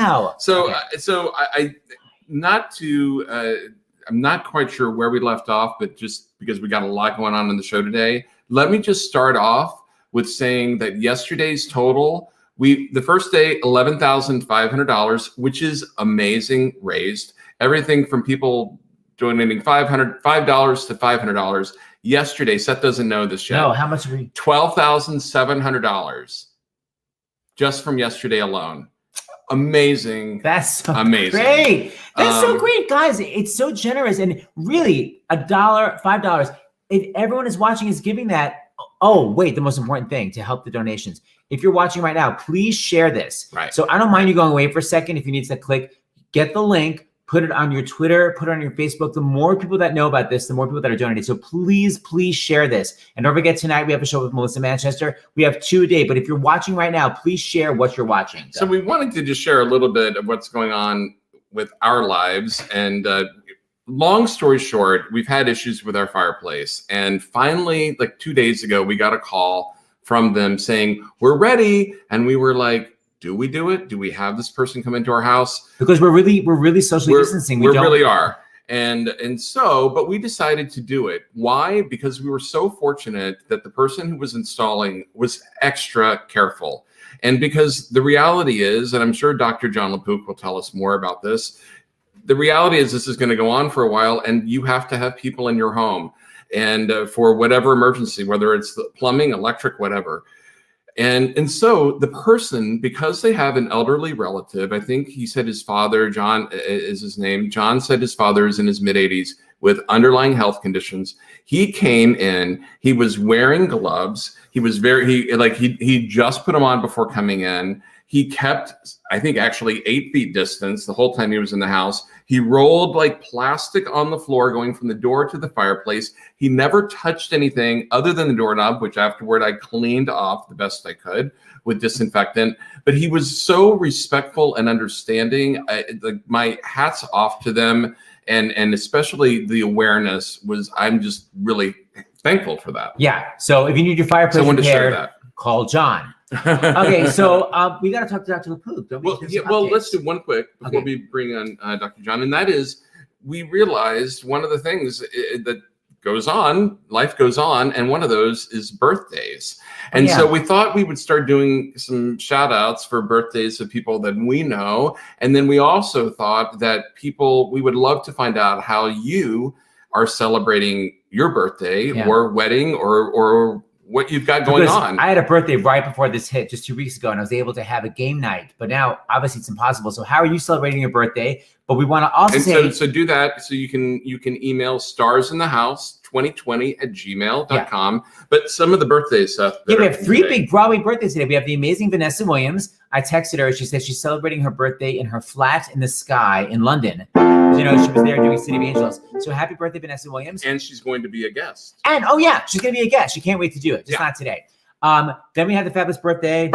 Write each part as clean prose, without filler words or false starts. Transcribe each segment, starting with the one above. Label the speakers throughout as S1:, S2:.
S1: Wow.
S2: So I'm not quite sure where we left off, but just because we got a lot going on in the show today, let me just start off with saying that yesterday's total, the first day, $11,500, which is amazing, raised. Everything from people donating $5 to $500. Yesterday, Seth doesn't know this yet.
S1: No, how much are we?
S2: $12,700 just from yesterday alone. Amazing.
S1: That's so
S2: amazing.
S1: Great. That's so great, guys. It's so generous. And really, $1, $5. If everyone is watching is giving that. Oh, wait, the most important thing to help the donations. If you're watching right now, please share this.
S2: Right.
S1: So I don't mind you going away for a second. If you need to click, get the link, put it on your Twitter, put it on your Facebook. The more people that know about this, the more people that are donating. So please share this. And don't forget, tonight we have a show with Melissa Manchester. We have 2 a day. But if you're watching right now, please share what you're watching.
S2: So we wanted to just share a little bit of what's going on with our lives. And long story short, we've had issues with our fireplace. And finally, like 2 days ago, we got a call from them saying, we're ready. And we were like, do we do it? Do we have this person come into our house?
S1: Because we're really socially distancing.
S2: We really are. And so, but we decided to do it. Why? Because we were so fortunate that the person who was installing was extra careful. And because the reality is, and I'm sure Dr. John LaPook will tell us more about this, the reality is this is going to go on for a while, and you have to have people in your home and for whatever emergency, whether it's the plumbing, electric, whatever. And so the person, because they have an elderly relative, I think he said his father, John is his name. John said his father is in his mid-80s with underlying health conditions. He came in, he was wearing gloves. He was he just put them on before coming in. He kept, I think, actually 8 feet distance the whole time he was in the house. He rolled like plastic on the floor going from the door to the fireplace. He never touched anything other than the doorknob, which afterward I cleaned off the best I could with disinfectant. But he was so respectful and understanding. My hat's off to them. And especially the awareness I'm just really thankful for that.
S1: Yeah. So if you need your fireplace repaired, call John. Okay, so we got to talk to Dr. LaPook, don't we?
S2: Well, let's do one quick before we bring on Dr. John, and that is we realized one of the things that goes on, life goes on, and one of those is birthdays. And so we thought we would start doing some shout outs for birthdays of people that we know. And then we also thought that we would love to find out how you are celebrating your birthday or wedding or what you've got going on.
S1: I had a birthday right before this hit just 2 weeks ago, and I was able to have a game night. But now, obviously, it's impossible. So how are you celebrating your birthday? But we want to also
S2: so do that. So you can email starsinthehouse2020@gmail.com. But some of the birthdays, Seth.
S1: We have 3 big Broadway birthdays today. We have the amazing Vanessa Williams. I texted her. She said she's celebrating her birthday in her flat in the sky in London. You know, she was there doing City of Angels. So happy birthday, Vanessa Williams.
S2: And she's going to be a guest.
S1: And she's going to be a guest. She can't wait to do it. Just not today. Then we have the fabulous birthday.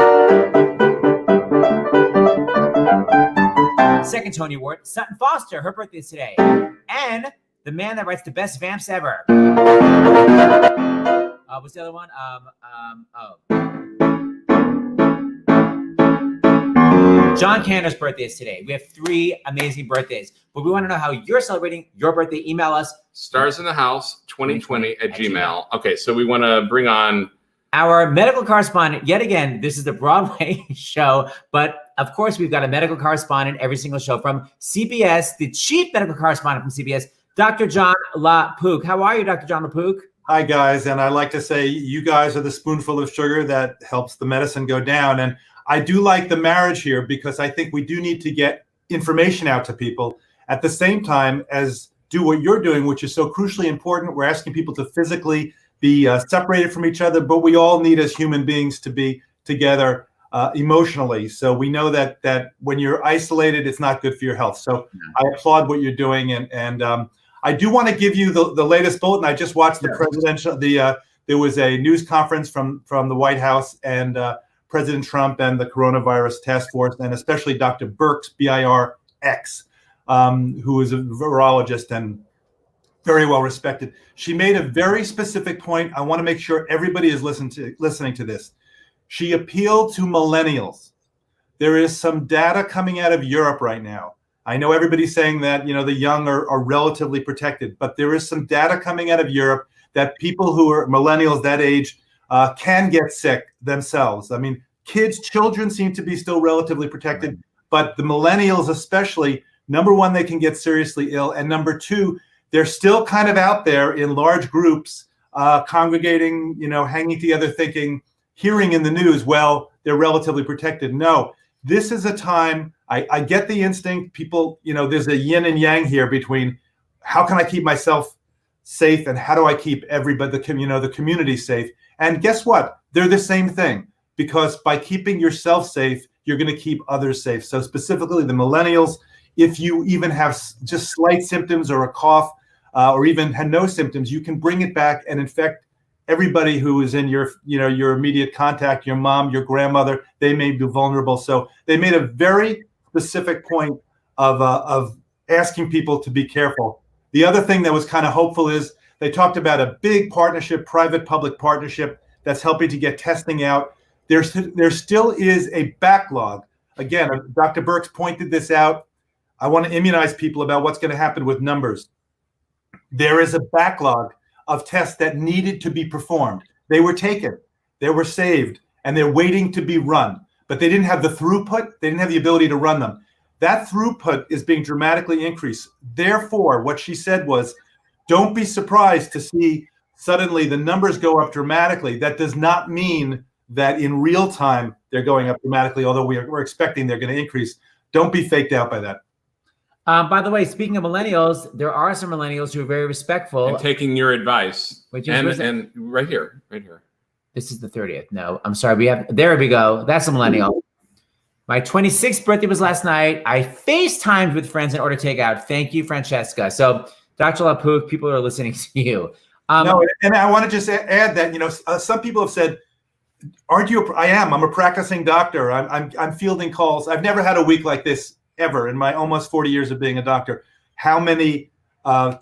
S1: Second Tony Award, Sutton Foster. Her birthday is today. And the man that writes the best vamps ever. What's the other one? John Cantor's birthday is today. We have 3 amazing birthdays, but we want to know how you're celebrating your birthday. Email us
S2: starsinthehouse2020@gmail. Okay, so we want to bring on
S1: our medical correspondent. Yet again, this is the Broadway show, but of course we've got a medical correspondent every single show from CBS, the chief medical correspondent from CBS, Dr. John LaPook. How are you, Dr. John LaPook?
S3: Hi, guys. And I like to say you guys are the spoonful of sugar that helps the medicine go down. And I do like the marriage here because I think we do need to get information out to people at the same time as do what you're doing, which is so crucially important. We're asking people to physically be separated from each other, but we all need as human beings to be together emotionally. So we know that when you're isolated, it's not good for your health. So I applaud what you're doing. And I do want to give you the latest bulletin. I just watched the presidential, there was a news conference from the White House and President Trump and the coronavirus task force, and especially Dr. Birx, B-I-R-X, who is a virologist and very well respected. She made a very specific point. I want to make sure everybody is listening to this. She appealed to millennials there is some data coming out of Europe right now. I know everybody's saying that, the young are relatively protected, but there is some data coming out of Europe that people who are millennials that age can get sick themselves. I mean, children seem to be still relatively protected, but the millennials especially, number one, they can get seriously ill. And number two, they're still kind of out there in large groups, congregating, hanging together, thinking, hearing in the news, well, they're relatively protected. No, this is a time, I get the instinct, people, there's a yin and yang here between how can I keep myself safe and how do I keep everybody, the community safe. And guess what? They're the same thing, because by keeping yourself safe, you're going to keep others safe. So specifically the millennials, if you even have just slight symptoms or a cough, or even had no symptoms, you can bring it back and infect everybody who is in your immediate contact, your mom, your grandmother. They may be vulnerable. So they made a very specific point of asking people to be careful. The other thing that was kind of hopeful is they talked about a big partnership, private-public partnership that's helping to get testing out. There still is a backlog. Again, Dr. Birx pointed this out. I want to immunize people about what's going to happen with numbers. There is a backlog of tests that needed to be performed. They were taken, they were saved, and they're waiting to be run. But they didn't have the throughput, they didn't have the ability to run them. That throughput is being dramatically increased. Therefore, what she said was, don't be surprised to see suddenly the numbers go up dramatically. That does not mean that in real time they're going up dramatically, although we're expecting they're going to increase. Don't be faked out by that.
S1: By the way, speaking of millennials, there are some millennials who are very respectful.
S2: And taking your advice.
S1: Which is,
S2: and right here.
S1: This is the 30th. No, I'm sorry. There we go. That's a millennial. My 26th birthday was last night. I FaceTimed with friends in order to take out. Thank you, Francesca. So, Dr. LaPook, people are listening to you.
S3: No, and I want to just add that, some people have said, aren't you? I'm a practicing doctor. I'm fielding calls. I've never had a week like this ever in my almost 40 years of being a doctor. How many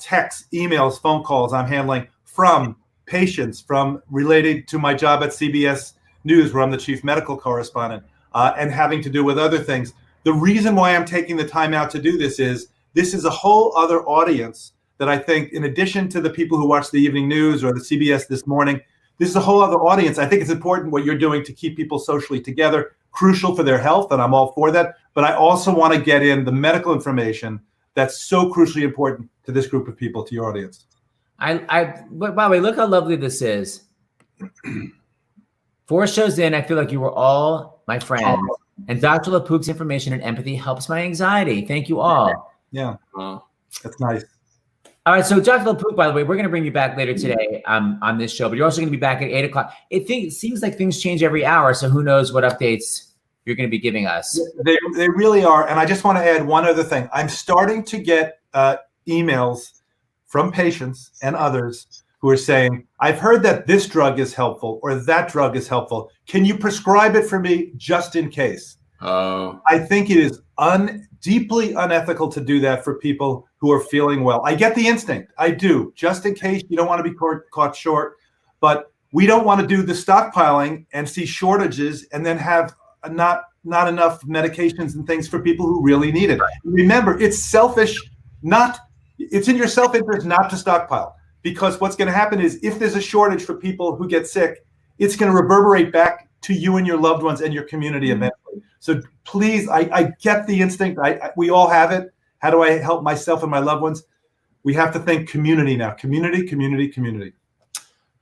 S3: texts, emails, phone calls I'm handling from patients, from related to my job at CBS News, where I'm the chief medical correspondent, and having to do with other things. The reason why I'm taking the time out to do this is a whole other audience that I think, in addition to the people who watch the evening news or the CBS This Morning, this is a whole other audience. I think it's important what you're doing to keep people socially together, crucial for their health, and I'm all for that. But I also want to get in the medical information that's so crucially important to this group of people, to your audience.
S1: By the way, look how lovely this is. 4 shows in, I feel like you were all my friends. And Dr. LaPook's information and empathy helps my anxiety. Thank you all.
S3: Yeah, that's nice.
S1: All right, so Dr. LaPook, by the way, we're going to bring you back later today on this show, but you're also going to be back at 8 o'clock. It seems like things change every hour, so who knows what updates you're going to be giving us.
S3: They really are. And I just want to add one other thing. I'm starting to get emails from patients and others who are saying, I've heard that this drug is helpful or that drug is helpful. Can you prescribe it for me just in case? I think it is deeply unethical to do that for people who are feeling well. I get the instinct. I do. Just in case you don't want to be caught short. But we don't want to do the stockpiling and see shortages and then have not enough medications and things for people who really need it. Remember, it's selfish. It's in your self-interest not to stockpile, because what's going to happen is if there's a shortage for people who get sick, it's going to reverberate back to you and your loved ones and your community eventually. So please, I get the instinct. We all have it. How do I help myself and my loved ones? We have to think community now. Community.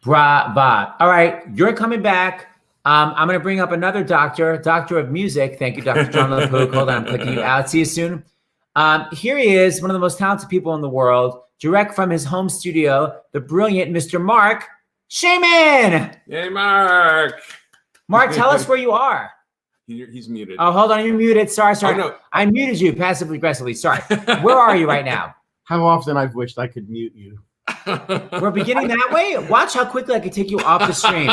S1: Brava. All right, you're coming back. I'm going to bring up another doctor of music. Thank you, Dr. John LaPook. Hold on, I'm clicking you out. See you soon. Here he is, one of the most talented people in the world, direct from his home studio, the brilliant Mr. Marc Shaiman.
S2: Hey, Marc.
S1: Marc, tell us where you are.
S2: He's muted.
S1: Oh, hold on. You're muted. Sorry.
S2: Oh, no.
S1: I muted you passively aggressively. Sorry. Where are you right now?
S4: How often I've wished I could mute you.
S1: We're beginning that way. Watch how quickly I can take you off the stream.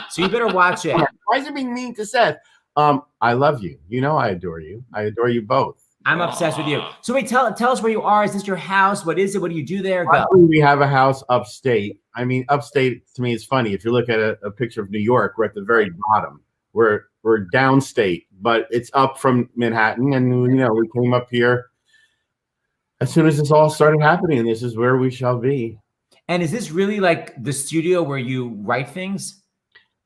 S1: So you better watch it.
S4: Why is it being mean to Seth? I love you. You know I adore you. I adore you both.
S1: I'm obsessed with you. So wait, tell us where you are. Is this your house? What is it? What do you do there? Go.
S4: We have a house upstate. I mean, upstate to me is funny. If you look at a picture of New York, we're at the very bottom. We're we're downstate, but it's up from Manhattan, and we came up here as soon as this all started happening, and this is where we shall be.
S1: And is this really like the studio where you write things?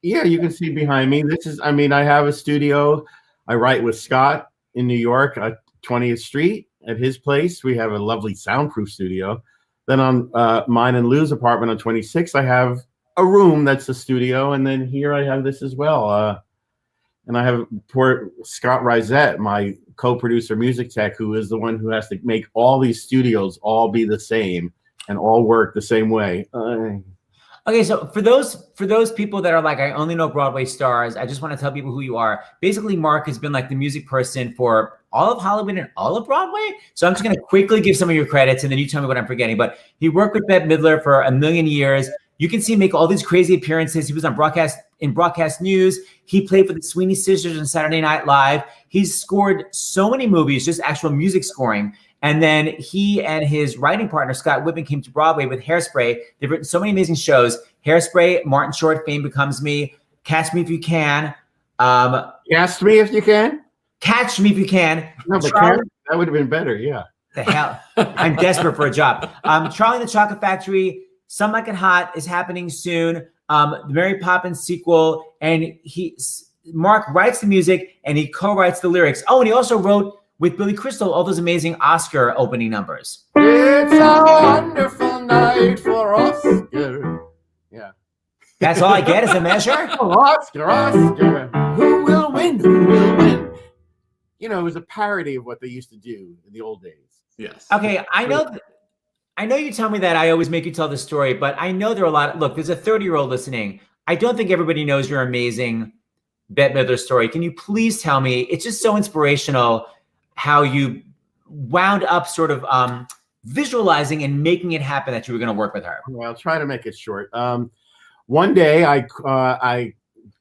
S4: Yeah, you can see behind me. I have a studio. I write with Scott in New York at 20th Street at his place. We have a lovely soundproof studio. Then on mine and Lou's apartment on 26th, I have a room that's a studio. And then here I have this as well. And I have poor Scott Risette, my co-producer, music tech, who is the one who has to make all these studios all be the same and all work the same way.
S1: Okay, so for those people that are like, I only know Broadway stars, I just want to tell people who you are. Basically, Marc has been like the music person for all of Hollywood and all of Broadway. So I'm just going to quickly give some of your credits, and then you tell me what I'm forgetting. But he worked with Bette Midler for a million years. You can see him make all these crazy appearances. He was on broadcast news. He played for the Sweeney Sisters on Saturday Night Live. He's scored so many movies, just actual music scoring. And then he and his writing partner, Scott Whitman, came to Broadway with Hairspray. They've written so many amazing shows. Hairspray, Martin Short, Fame Becomes Me, Catch Me If You Can.
S4: Catch Me If You Can?
S1: Catch Me If You Can.
S4: No, but that would have been better, yeah.
S1: The hell? I'm desperate for a job. Charlie and the Chocolate Factory, Some Like It Hot is happening soon. The Mary Poppins sequel. And Marc writes the music and he co-writes the lyrics. Oh, and he also wrote with Billy Crystal all those amazing Oscar opening numbers.
S4: It's a wonderful night for Oscar. Yeah.
S1: That's all I get as a measure?
S4: Oscar. Who will win? Who will win? It was a parody of what they used to do in the old days.
S2: Yes.
S1: Okay, I know you tell me that I always make you tell the story, but I know there are a lot. Look, there's a 30-year-old listening. I don't think everybody knows your amazing Bette Midler story. Can you please tell me? It's just so inspirational how you wound up sort of visualizing and making it happen that you were going to work with her.
S4: Well, I'll try to make it short. One day I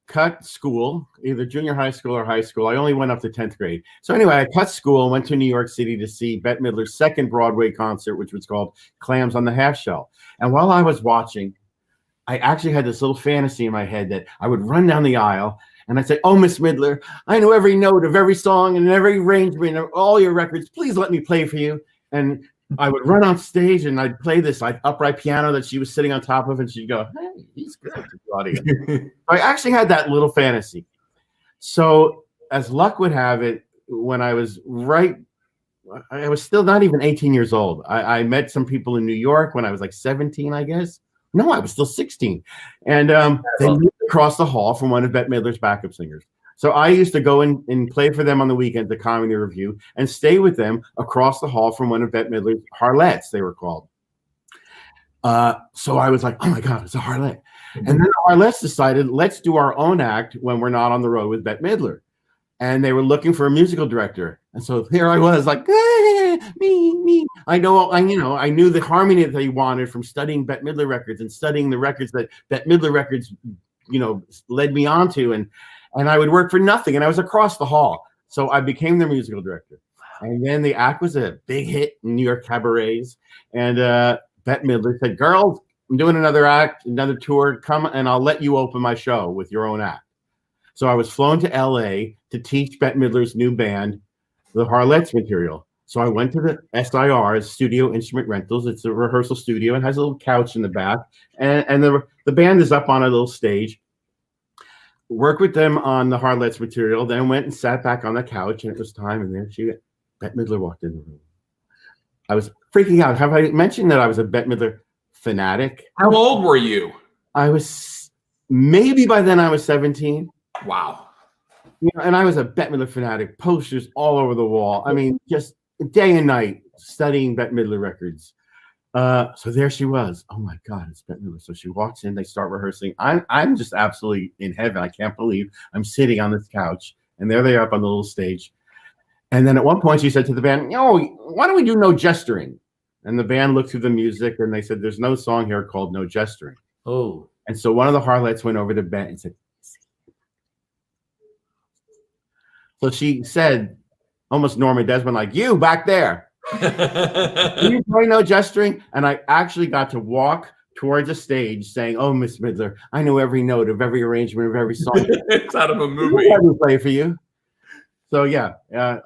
S4: cut school, either junior high school or high school. I only went up to 10th grade. So anyway, I cut school and went to New York City to see Bette Midler's second Broadway concert, which was called Clams on the Half Shell. And while I was watching, I actually had this little fantasy in my head that I would run down the aisle and I'd say, "Oh, Miss Midler, I know every note of every song and every arrangement of all your records. Please let me play for you." And I would run on stage and I'd play this like upright piano that she was sitting on top of, and she'd go, "Hey, he's good," to the audience. I actually had that little fantasy. So as luck would have it, when I was still not even 18 years old. I met some people in New York when I was like 17, I guess. No, I was still 16. And they moved across the hall from one of Bette Midler's backup singers. So I used to go in and play for them on the weekends at Comedy Review and stay with them across the hall from one of Bette Midler's harlettes, they were called. So I was like, "Oh my God, it's a harlot." And then the harlettes decided, let's do our own act when we're not on the road with Bette Midler. And they were looking for a musical director. And so here I was like, me. I knew the harmony that they wanted from studying Bette Midler records and studying the records that Bette Midler records, led me onto. And I would work for nothing. And I was across the hall. So I became their musical director. And then the act was a big hit in New York cabarets. And Bette Midler said, "Girls, I'm doing another act, another tour. Come and I'll let you open my show with your own act." So I was flown to LA to teach Bette Midler's new band, the Harlettes material. So I went to the SIR, Studio Instrument Rentals. It's a rehearsal studio and has a little couch in the back. And the band is up on a little stage. Worked with them on the Harlettes material, then went and sat back on the couch, and it was time. And there Bette Midler walked in the room. I was freaking out. Have I mentioned that I was a Bette Midler fanatic?
S2: How old were you?
S4: Maybe by then I was 17.
S2: Wow.
S4: And I was a Bette Midler fanatic, posters all over the wall. I mean, just day and night studying Bette Midler records. So there she was. Oh my God, it's Bette Midler. So she walks in, they start rehearsing. I'm just absolutely in heaven. I can't believe I'm sitting on this couch, and there they are up on the little stage. And then at one point she said to the band, "Why don't we do No Gesturing?" And the band looked through the music and they said, "There's no song here called No Gesturing."
S1: Oh.
S4: And so one of the harlots went over to Bette and said, so she said, almost Norma Desmond, like, "You back there, can you play No Gesturing?" And I actually got to walk towards a stage saying, "Oh, Miss Midler, I know every note of every arrangement of every song."
S2: It's out of a movie.
S4: Let me play for you. So yeah,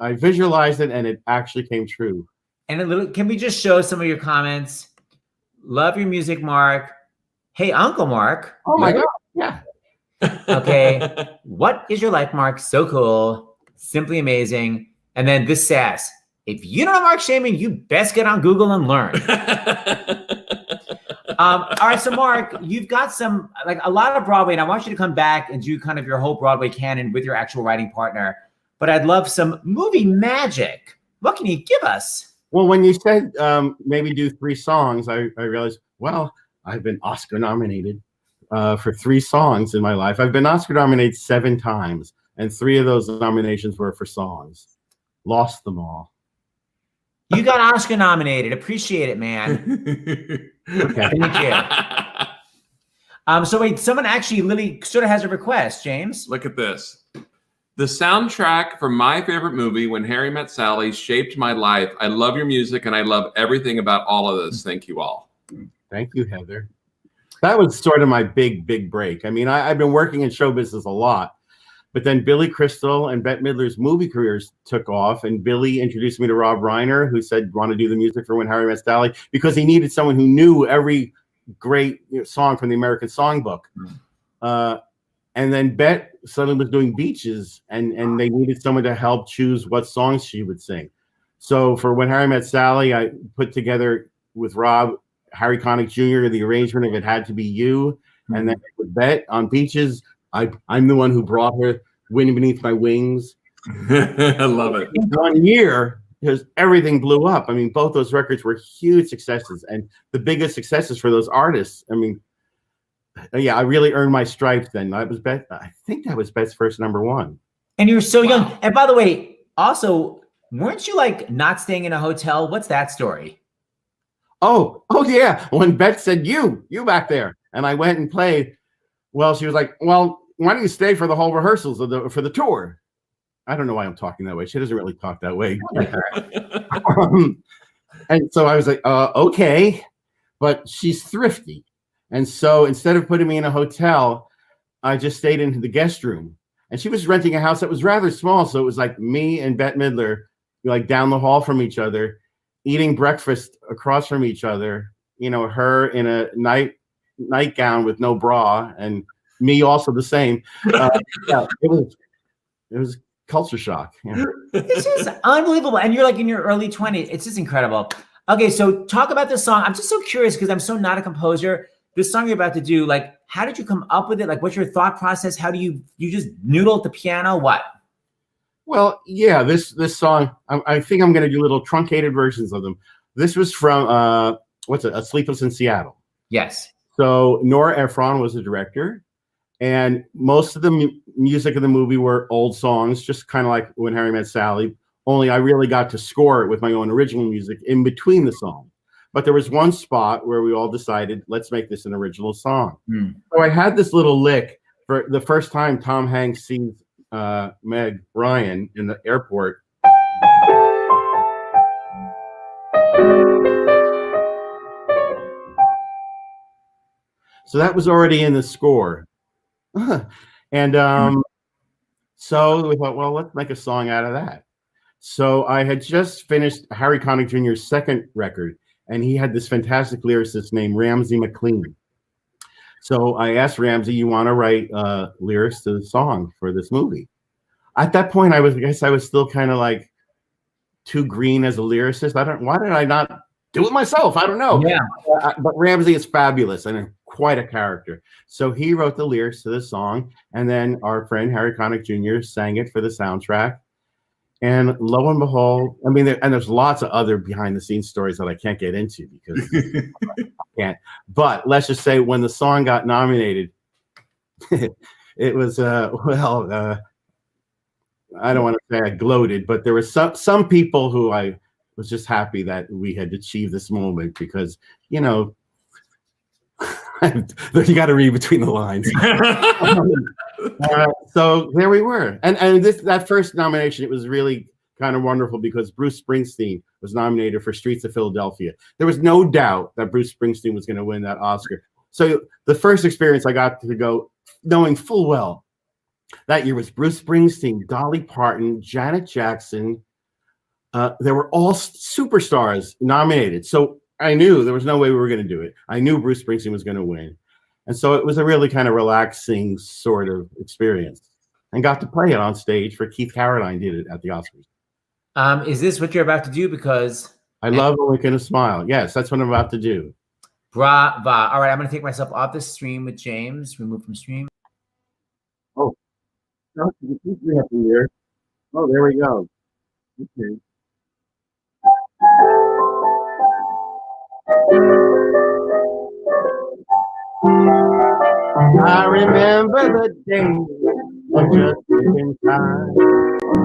S4: I visualized it, and it actually came true.
S1: And can we just show some of your comments? Love your music, Mark. Hey, Uncle Mark.
S4: Oh my God. Yeah.
S1: Okay. What is your life, Mark? So cool. Simply amazing. And then this sass. If you don't know Marc Shaiman, you best get on Google and learn. All right, so Mark, you've got a lot of Broadway, and I want you to come back and do kind of your whole Broadway canon with your actual writing partner. But I'd love some movie magic. What can you give us?
S4: Well, when you said maybe do 3 songs, I realized, well, I've been Oscar nominated for 3 songs in my life. I've been Oscar nominated 7 times, and 3 of those nominations were for songs. Lost them all.
S1: You got Oscar nominated. Appreciate it, man. Okay, thank you. So wait, someone actually literally sort of has a request, James.
S2: Look at this. The soundtrack for my favorite movie, When Harry Met Sally, shaped my life. I love your music, and I love everything about all of this. Thank you all.
S4: Thank you, Heather. That was sort of my big break. I mean, I've been working in show business a lot, but then Billy Crystal and Bette Midler's movie careers took off, and Billy introduced me to Rob Reiner, who said, want to do the music for When Harry Met Sally, because he needed someone who knew every great song from the American Songbook. And then Bette suddenly was doing Beaches, and they needed someone to help choose what songs she would sing. So for When Harry Met Sally, I put together with Rob, Harry Connick Jr., the arrangement of It Had to Be You. And then with Bette on Beaches, I'm the one who brought her Wind Beneath My Wings.
S2: I love it.
S4: In 1 year, because everything blew up. I mean, both those records were huge successes, and the biggest successes for those artists. I mean, yeah, I really earned my stripes then. I think that was Bette's first #1.
S1: And you're so young. And by the way, also, weren't you like not staying in a hotel? What's that story?
S4: Oh yeah. When Bette said, you back there, and I went and played, well, she was like, well, why don't you stay for the whole rehearsals for the tour? I don't know why I'm talking that way. She doesn't really talk that way. And so I was like, okay, but she's thrifty. And so instead of putting me in a hotel, I just stayed in the guest room. And she was renting a house that was rather small. So it was like me and Bette Midler, like down the hall from each other, eating breakfast across from each other, you know, her in a nightgown with no bra, and me also the same. Yeah, it was culture shock. Yeah.
S1: This is unbelievable. And you're like in your early 20s. It's just incredible. Okay, so talk about this song. I'm just so curious because I'm so not a composer. This song you're about to do, like, how did you come up with it? Like, what's your thought process? How do you just noodle at the piano? What?
S4: Well, yeah, this song, I think I'm going to do little truncated versions of them. This was from, A Sleepless in Seattle.
S1: Yes.
S4: So Nora Ephron was the director, and most of the music of the movie were old songs, just kind of like When Harry Met Sally, only I really got to score it with my own original music in between the songs. But there was one spot where we all decided, let's make this an original song. So I had this little lick for the first time Tom Hanks sees Meg Ryan in the airport. So that was already in the score. And so we thought, well, let's make a song out of that. So I had just finished Harry Connick Jr.'s second record, and he had this fantastic lyricist named Ramsey McLean. So I asked Ramsey, you want to write lyrics to the song for this movie? At that point, I guess I was still kind of like too green as a lyricist. Why did I not do it myself? I don't know.
S1: Yeah.
S4: But Ramsey is fabulous and quite a character. So he wrote the lyrics to the song, and then our friend Harry Connick Jr. sang it for the soundtrack. And lo and behold, I mean, there's lots of other behind the scenes stories that I can't get into because I can't. But let's just say when the song got nominated, it was, I don't want to say I gloated, but there were some people who I was just happy that we had achieved this moment because, you know, you got to read between the lines. So there we were. And that first nomination, it was really kind of wonderful because Bruce Springsteen was nominated for Streets of Philadelphia. There was no doubt that Bruce Springsteen was going to win that Oscar. So the first experience I got to go knowing full well that year was Bruce Springsteen, Dolly Parton, Janet Jackson. They were all superstars nominated. So I knew there was no way we were going to do it. I knew Bruce Springsteen was going to win. And so it was a really kind of relaxing sort of experience. And got to play it on stage for Keith Carradine did it at the Oscars.
S1: Is this what you're about to do? Because
S4: I love a wink and a smile. Yes, that's what I'm about to do.
S1: Brava. All right, I'm going to take myself off the stream with James. Remove from stream.
S4: Oh, no, here. Oh, there we go. Okay. I remember the days of just in time,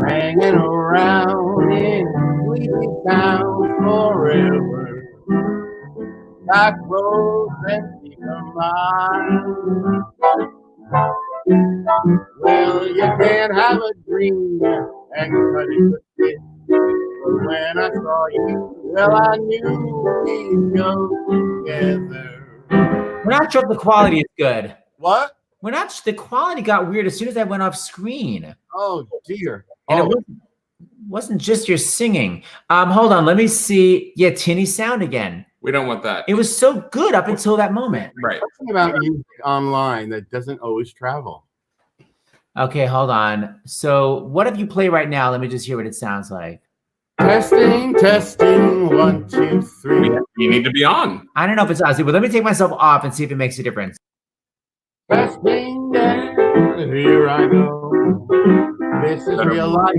S4: hanging around in sleepy town forever. Back roads empty for miles. Well, you can't have a dream and cut it to fit. But when I saw you, well, I knew we'd go together.
S1: We're not sure if the quality is good.
S4: What?
S1: We're not. The quality got weird as soon as I went off screen.
S4: Oh dear.
S1: And it wasn't just your singing. Hold on. Let me see. Yeah, tinny sound again.
S2: We don't want that.
S1: It was so good up until that moment.
S2: Right.
S4: Something about music online that doesn't always travel.
S1: Okay, hold on. So what if you play right now? Let me just hear what it sounds like.
S4: Testing, testing, 1, 2, 3.
S2: You need to be on.
S1: I don't know if it's Ozzy, but let me take myself off and see if it makes a difference.
S4: Testing, here I go. This is real life.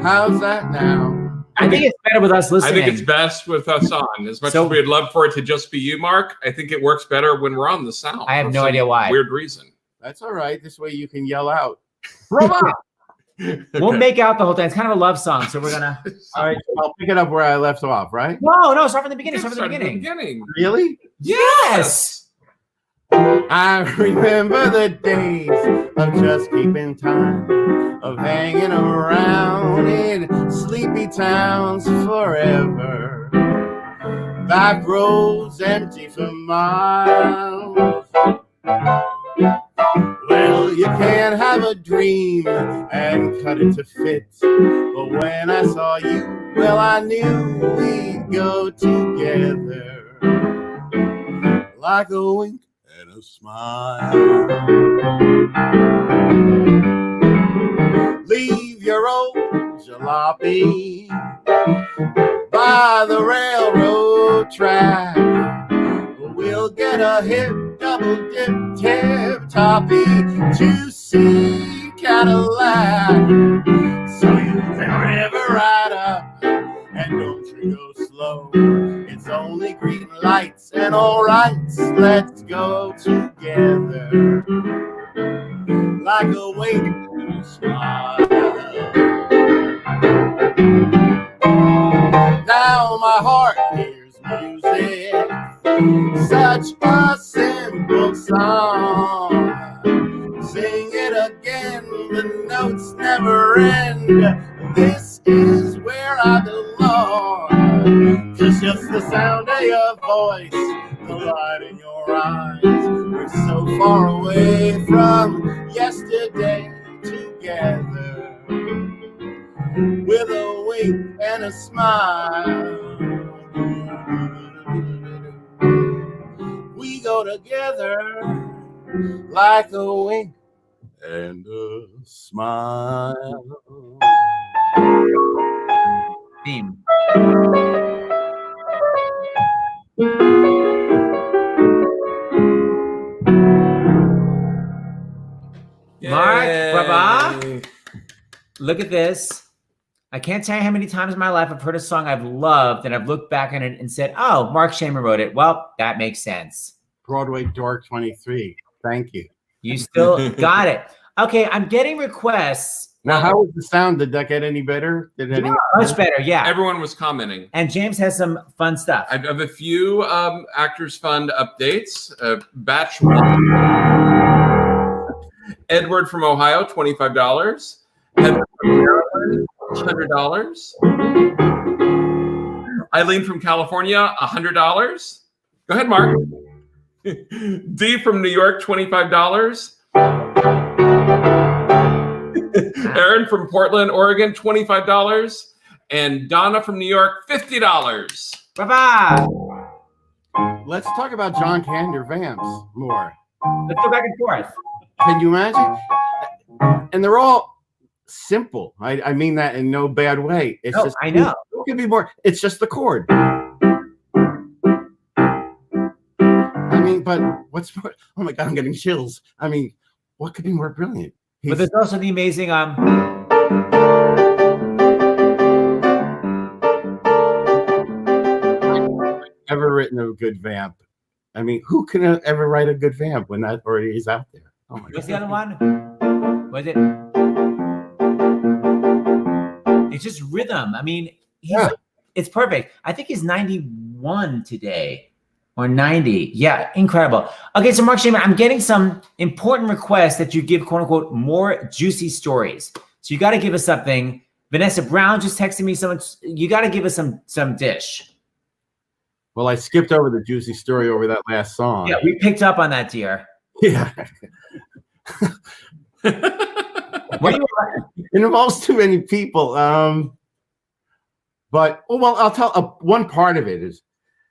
S4: How's that now?
S1: I think it's better with us listening.
S2: I think it's best with us on. As much as we'd love for it to just be you, Mark, I think it works better when we're on the sound.
S1: I have no idea why.
S2: Weird reason.
S4: That's all right. This way you can yell out. Bravo!
S1: We'll make out the whole thing. It's kind of a love song, so we're gonna.
S4: All right, I'll pick it up where I left off. Right?
S1: No, start from the beginning. Start from the beginning.
S4: Really?
S1: Yes.
S4: I remember the days of just keeping time, of hanging around in sleepy towns forever. Back roads empty for miles. Well, you can't have a dream and cut it to fit. But when I saw you, well, I knew we'd go together. Like a wink and a smile. Leave your old jalopy by the railroad track. We'll get a hip, double dip, tip toppy to see Cadillac. So you never ride up and don't you go slow. It's only green lights and all right, let's go together. Like a wink and a smile. Now my heart hears music, such a simple song. Sing it again, the notes never end. This is where I belong. Just the sound of your voice, the light in your eyes. We're so far away from yesterday together. With a wink and a smile. We go together like a wink and a smile.
S1: Theme. Mark, brava. Look at this. I can't tell you how many times in my life I've heard a song I've loved and I've looked back on it and said, oh, Marc Shaiman wrote it. Well, that makes sense.
S4: Broadway Dork 23. Thank you.
S1: You still got it. Okay, I'm getting requests.
S4: Now, how was the sound? Did that get any better? Did it
S1: much better, yeah.
S2: Everyone was commenting.
S1: And James has some fun stuff.
S2: I have a few Actors Fund updates. Batch 1. Edward from Ohio, $25. Heather from Maryland, Gavin, $100. Eileen from California, $100. Go ahead, Mark. D from New York, $25. Aaron from Portland, Oregon, $25. And Donna from New York, $50.
S1: Bye-bye.
S4: Let's talk about John Kander vamps more.
S1: Let's go back and forth.
S4: Can you imagine? And they're all simple. I mean that in no bad way. It's just
S1: I know.
S4: It could be more. It's just the chord. I mean, but what's more? Oh my God, I'm getting chills. I mean, what could be more brilliant?
S1: But there's also the amazing
S4: ever written a good vamp. I mean, who can ever write a good vamp when that already is out there? Oh my
S1: what's
S4: God.
S1: the other one? Was it? It's just rhythm. I mean, it's perfect. I think he's 91 today or 90. Yeah, incredible. Okay, so Marc Shaiman, I'm getting some important requests that you give, quote unquote, more juicy stories. So you got to give us something. Vanessa Brown just texted me someone. You got to give us some dish.
S4: Well, I skipped over the juicy story over that last song.
S1: Yeah, we picked up on that, dear.
S4: Yeah.
S1: What do you
S4: It involves too many people. But I'll tell one part of it is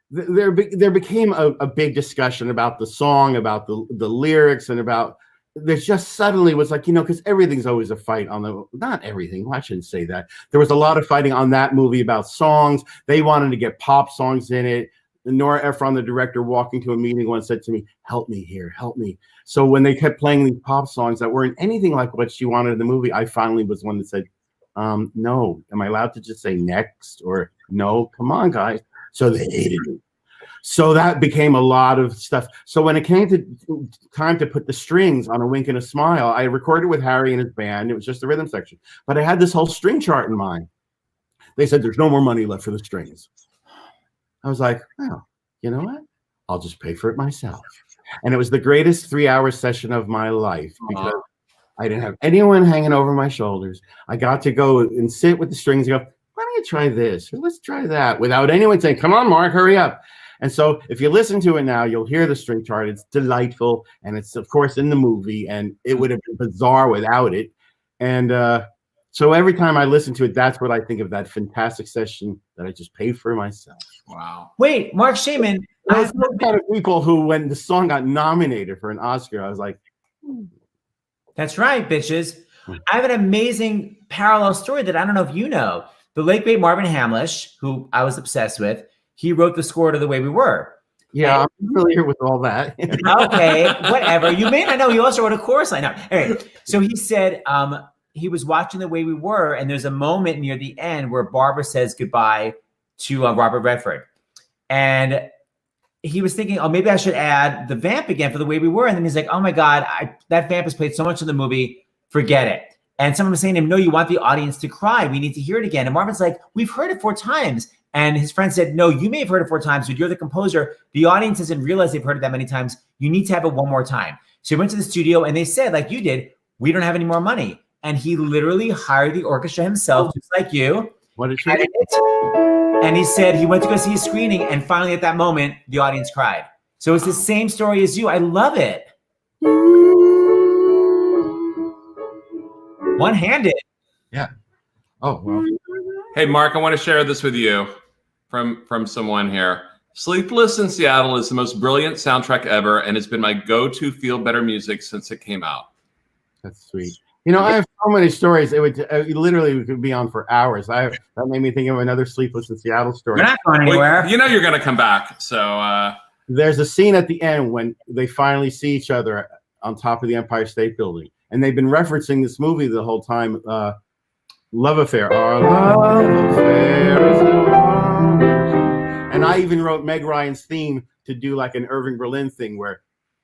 S4: there became a big discussion about the song, about the lyrics, and about there's just suddenly was like, because everything's always a fight on not everything. I shouldn't say that. There was a lot of fighting on that movie about songs. They wanted to get pop songs in it. Nora Ephron, the director, walking to a meeting once said to me, "Help me here, help me." So when they kept playing these pop songs that weren't anything like what she wanted in the movie, I finally was one that said, no, am I allowed to just say next? Or no, come on, guys. So they hated me. So that became a lot of stuff. So when it came to time to put the strings on A Wink and a Smile, I recorded with Harry and his band. It was just the rhythm section. But I had this whole string chart in mind. They said, there's no more money left for the strings. I was like, well, you know what? I'll just pay for it myself. And it was the greatest 3-hour session of my life because I didn't have anyone hanging over my shoulders. I got to go and sit with the strings and go, why don't you try this? Or let's try that, without anyone saying, come on, Mark, hurry up. And so if you listen to it now, you'll hear the string chart. It's delightful. And it's, of course, in the movie. And it would have been bizarre without it. And so every time I listen to it, that's what I think of, that fantastic session that I just paid for myself.
S2: Wow.
S1: Wait, Marc Shaiman.
S4: I was the kind of people who, when the song got nominated for an Oscar, I was like,
S1: That's right, bitches. I have an amazing parallel story that I don't know if you know. The late great Marvin Hamlish, who I was obsessed with, he wrote the score to The Way We Were.
S4: Yeah, I'm familiar with all that.
S1: Okay, whatever. You may not know. He also wrote a chorus line. No. Anyway, so he said he was watching The Way We Were, and there's a moment near the end where Barbara says goodbye to Robert Redford. And he was thinking, oh, maybe I should add the vamp again for The Way We Were. And then he's like, oh my God, that vamp has played so much in the movie, forget it. And someone was saying to him, no, you want the audience to cry. We need to hear it again. And Marvin's like, we've heard it 4 times. And his friend said, no, you may have heard it 4 times, but you're the composer. The audience doesn't realize they've heard it that many times. You need to have it one more time. So he went to the studio and they said, like you did, we don't have any more money. And he literally hired the orchestra himself, just like you.
S4: What did
S1: And he said he went to go see a screening, and finally at that moment, the audience cried. So it's the same story as you. I love it. One-handed.
S4: Yeah. Oh, well.
S2: Hey, Mark, I want to share this with you from someone here. Sleepless in Seattle is the most brilliant soundtrack ever, and it's been my go-to feel-better music since it came out.
S4: That's sweet. You know, I have so many stories. It would literally, we could be on for hours. That made me think of another Sleepless in Seattle story.
S1: We're not going anywhere.
S2: Well, you know you're going to come back. So
S4: there's a scene at the end when they finally see each other on top of the Empire State Building, and they've been referencing this movie the whole time. Love Affair. Our love affair is and I even wrote Meg Ryan's theme to do like an Irving Berlin thing where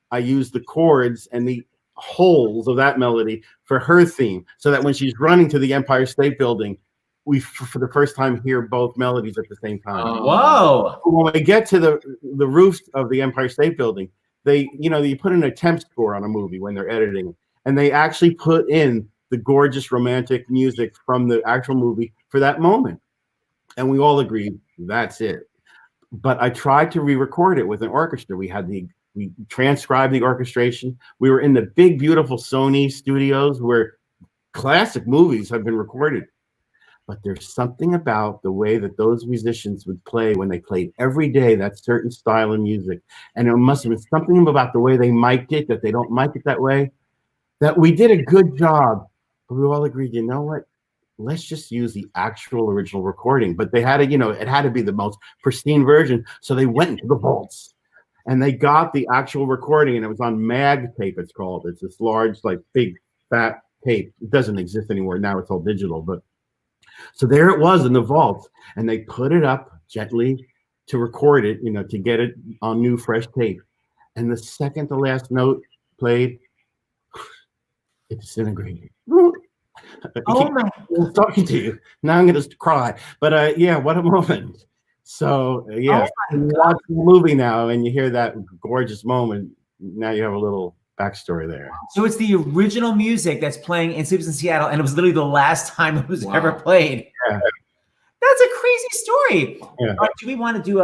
S4: I use the chords and the holes of that melody for her theme, so that when she's running to the Empire State Building, we for the first time hear both melodies at the same time.
S1: Whoa!
S4: When we get to the roof of the Empire State Building, you put in a temp score on a movie when they're editing, and they actually put in the gorgeous romantic music from the actual movie for that moment. And we all agreed that's it. But I tried to re-record it with an orchestra. We transcribed the orchestration. We were in the big, beautiful Sony studios where classic movies have been recorded. But there's something about the way that those musicians would play when they played every day that certain style of music. And it must have been something about the way they mic'd it, that they don't mic it that way, that we did a good job. But we all agreed, you know what? Let's just use the actual original recording. But they had to, it had to be the most pristine version. So they went into the vaults and they got the actual recording, and it was on mag tape, it's called. It's this large, like big, fat tape. It doesn't exist anymore. Now it's all digital. But so there it was in the vault, and they put it up gently to record it, to get it on new, fresh tape. And the second the last note played, it disintegrated. I'm talking to you now. I'm gonna cry, but yeah, what a moment. So yeah, you watch the movie now and you hear that gorgeous moment. Now you have a little backstory there.
S1: So it's the original music that's playing in Sleepless in Seattle, and it was literally the last time it was ever played.
S4: Yeah.
S1: That's a crazy story.
S4: Yeah.
S1: Do we want to do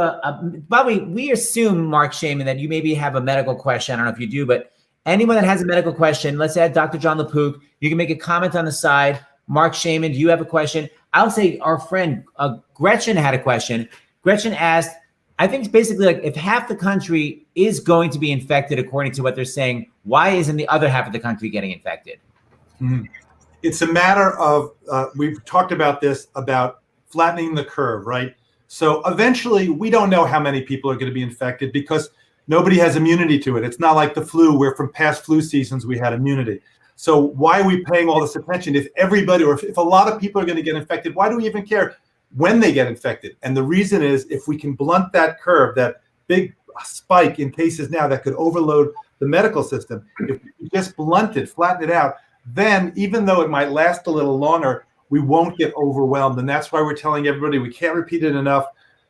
S1: by the way, we assume, Marc Shaiman, that you maybe have a medical question. I don't know if you do, but anyone that has a medical question, let's add Dr. John LaPook. You can make a comment on the side. Marc Shaiman, do you have a question? I'll say our friend Gretchen had a question. Gretchen asked, I think it's basically like, if half the country is going to be infected, according to what they're saying, why isn't the other half of the country getting infected?
S3: Mm-hmm. It's a matter of, we've talked about this, about flattening the curve, right? So eventually, we don't know how many people are going to be infected because nobody has immunity to it. It's not like the flu, where from past flu seasons we had immunity. So why are we paying all this attention? If everybody, or if a lot of people are going to get infected, why do we even care when they get infected? And the reason is, if we can blunt that curve, that big spike in cases now that could overload the medical system, if we just blunt it, flatten it out, then even though it might last a little longer, we won't get overwhelmed. And that's why we're telling everybody, we can't repeat it enough,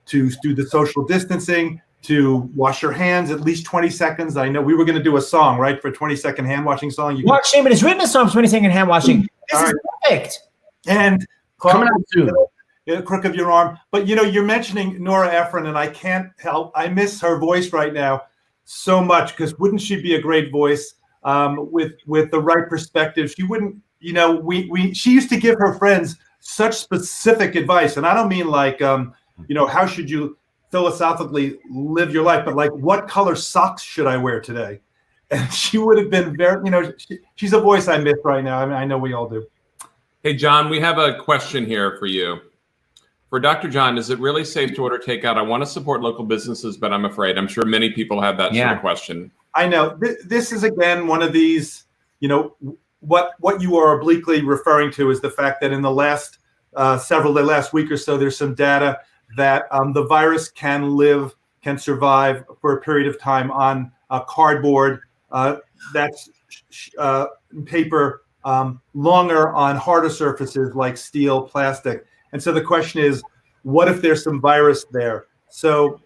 S3: to do the social distancing, to wash your hands at least 20 seconds. I know we were going to do a song, right, for a 20-second hand washing song.
S1: Marc Shaiman has written a song for 20-second hand washing. This is perfect.
S3: And
S4: coming out soon.
S3: Crook of your arm. But you're mentioning Nora Ephron, and I can't help. I miss her voice right now so much, because wouldn't she be a great voice with the right perspective? She wouldn't. She used to give her friends such specific advice, and I don't mean like how should you philosophically live your life, but like, what color socks should I wear today? And she would have been very, she's a voice I miss right now. I mean, I know we all do.
S2: Hey, John, we have a question here for you. For Dr. John, is it really safe to order takeout? I want to support local businesses, but I'm afraid. I'm sure many people have that sort of question.
S3: I know. This is, again, one of these, what you are obliquely referring to is the fact that in the last last week or so, there's some data that the virus can survive for a period of time on cardboard, that's paper, longer on harder surfaces like steel, plastic. And so the question is, what if there's some virus there? So